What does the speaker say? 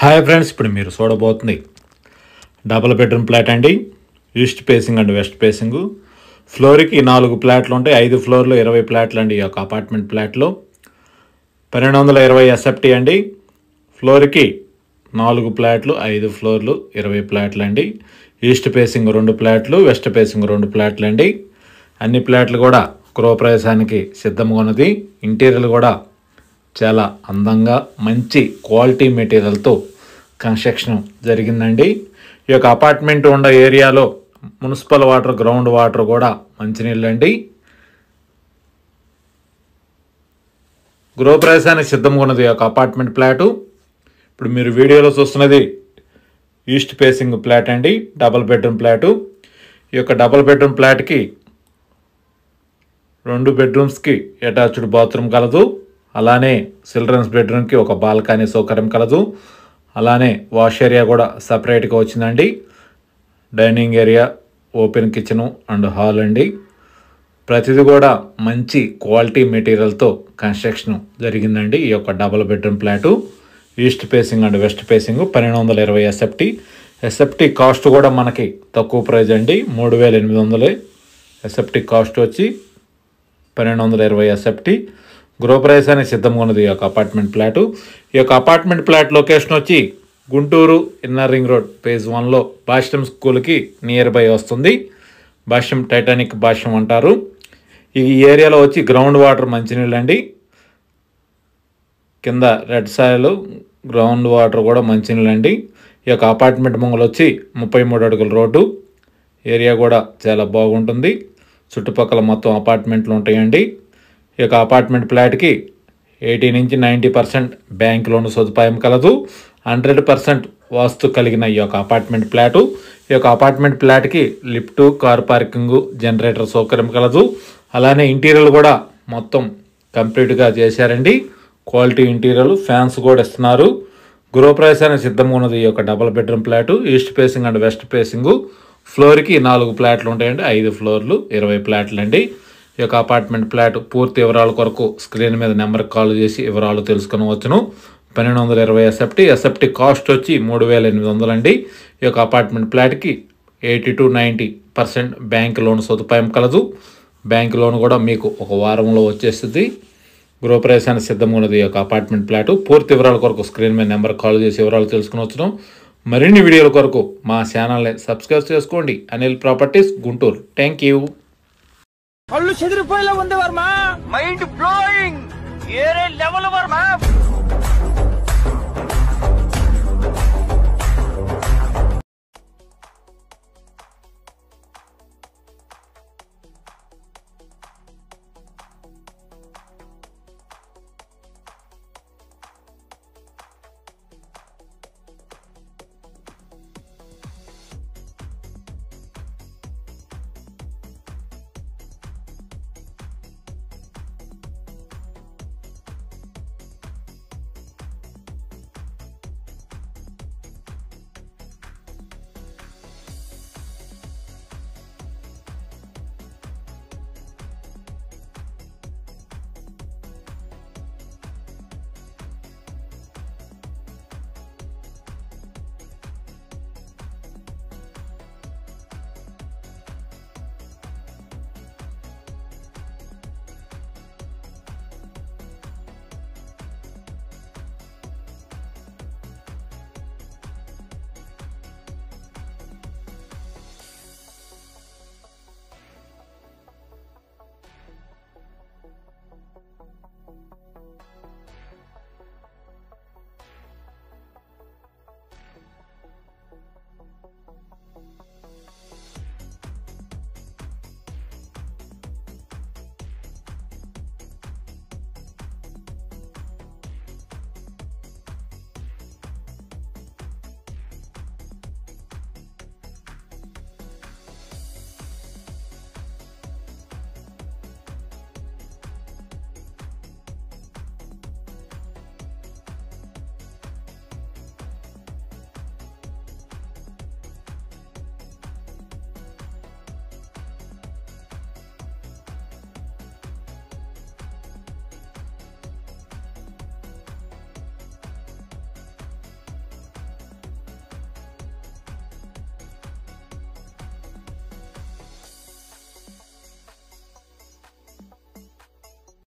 Hi friends, ఇప్పుడు మీరు చూడబోతుంది double bedroom flat అండి. East facing and west facing. ఫ్లోర్కి 4 ఫ్లాట్లు ఉంటాయి. 5 ఫ్లోర్లు 20 ఫ్లాట్లు అండి. ఈ యొక్క అపార్ట్మెంట్ ఫ్లాట్లో 1220 ఎస్ఎఫ్టీ అండి. ఫ్లోర్కి 4 ఫ్లాట్లు, 5 ఫ్లోర్లు 20 ఫ్లాట్లు అండి. ఈస్ట్ ఫేసింగ్ 2 ఫ్లాట్లు, వెస్ట్ ఫేసింగ్ 2 ఫ్లాట్లు అండి. అన్ని ఫ్లాట్లు కూడా గృహప్రవేశానికి సిద్ధంగా ఉన్నది. ఇంటీరియర్ కూడా చాలా అందంగా మంచి క్వాలిటీ మెటీరియల్తో కన్స్ట్రక్షన్ జరిగిందండి. ఈ యొక్క అపార్ట్మెంట్ ఉన్న ఏరియాలో మున్సిపల్ వాటర్, గ్రౌండ్ వాటర్ కూడా మంచినీళ్ళు అండి. గృహప్రవేశానికి సిద్ధంగా ఉన్నది ఈ యొక్క అపార్ట్మెంట్ ఫ్లాటు. ఇప్పుడు మీరు వీడియోలో చూస్తున్నది ఈస్ట్ ఫేసింగ్ ఫ్లాట్ అండి, డబుల్ బెడ్రూమ్ ఫ్లాటు. ఈ యొక్క డబుల్ బెడ్రూమ్ ఫ్లాట్కి 2 బెడ్రూమ్స్కి అటాచ్డ్ బాత్రూమ్ కలదు. అలానే చిల్డ్రన్స్ బెడ్రూమ్కి ఒక బాల్కనీ సౌకర్యం కలదు. అలానే వాష్ ఏరియా కూడా సపరేట్గా వచ్చిందండి. Dining area, open kitchen and hall అండి. ప్రతిదీ కూడా మంచి క్వాలిటీ మెటీరియల్తో కన్స్ట్రక్షన్ జరిగిందండి. ఈ యొక్క double bedroom flat east facing and west facing 1220 SFT. SFT cost కూడా మనకి తక్కువ ప్రైజ్ అండి, 3800. ఎస్ఎఫ్టీ కాస్ట్ వచ్చి 1220 ఎస్ఎఫ్టీ. గృహప్రవేశానికి సిద్ధంగా ఉన్నది ఈ యొక్క అపార్ట్మెంట్ ఫ్లాటు. ఈ యొక్క అపార్ట్మెంట్ ఫ్లాట్ లొకేషన్ వచ్చి Guntur inner ring road phase 1లో భాష్యం స్కూల్కి నియర్ బై వస్తుంది. భాష్యం టైటానిక్ భాష్యం అంటారు. ఈ ఏరియాలో వచ్చి గ్రౌండ్ వాటర్ మంచినీళ్ళు అండి. కింద రెడ్ సాయిల్, గ్రౌండ్ వాటర్ కూడా మంచినీళ్ళు అండి. ఈ యొక్క అపార్ట్మెంట్ ముంగలు వచ్చి 33 అడుగుల రోడ్డు. ఏరియా కూడా చాలా బాగుంటుంది. చుట్టుపక్కల మొత్తం అపార్ట్మెంట్లు ఉంటాయండి. ఈ యొక్క అపార్ట్మెంట్ ఫ్లాట్కి 80 నుంచి 90% బ్యాంక్ లోన్ సదుపాయం కలదు. 100% వాస్తు కలిగిన ఈ యొక్క అపార్ట్మెంట్ ఫ్లాటు. ఈ యొక్క అపార్ట్మెంట్ ఫ్లాట్కి లిఫ్ట్, కార్ పార్కింగ్, జనరేటర్ సౌకర్యం కలదు. అలానే ఇంటీరియర్ కూడా మొత్తం కంప్లీట్గా చేశారండి. క్వాలిటీ ఇంటీరియర్, ఫ్యాన్స్ కూడా ఇస్తున్నారు. గృహప్రవేశానికి సిద్ధంగా ఉన్నది ఈ యొక్క double bedroom flat east facing and west facing. ఫ్లోర్కి 4 ఫ్లాట్లు ఉంటాయండి. 5 ఫ్లోర్లు 20 ఫ్లాట్లు అండి. ఈ యొక్క అపార్ట్మెంట్ ఫ్లాట్ పూర్తి వివరాల కొరకు స్క్రీన్ మీద నెంబర్కి కాల్ చేసి వివరాలు తెలుసుకొనవచ్చును. 1220 ఎస్ఎఫ్టీ. ఎస్ఎఫ్టీ కాస్ట్ వచ్చి 3800 అండి. ఈ యొక్క అపార్ట్మెంట్ ఫ్లాట్కి 80 to 90% బ్యాంక్ లోన్ సదుపాయం కలదు. బ్యాంక్ లోన్ కూడా మీకు ఒక వారంలో వచ్చేస్తుంది. గృహప్రవేశానికి సిద్ధంగా ఉన్నది ఈ యొక్క అపార్ట్మెంట్ ఫ్లాటు. పూర్తి వివరాల కొరకు స్క్రీన్ మీద నెంబర్కి కాల్ చేసి వివరాలు తెలుసుకొనవచ్చును. మరిన్ని వీడియోల కొరకు మా ఛానల్ని సబ్స్క్రైబ్ చేసుకోండి. Anil properties, Guntur. Thank you. కళ్ళు చెదిరిపోయేలా ఉంది వర్మ. Mind blowing. ఏరే లెవెల్ వర్మ.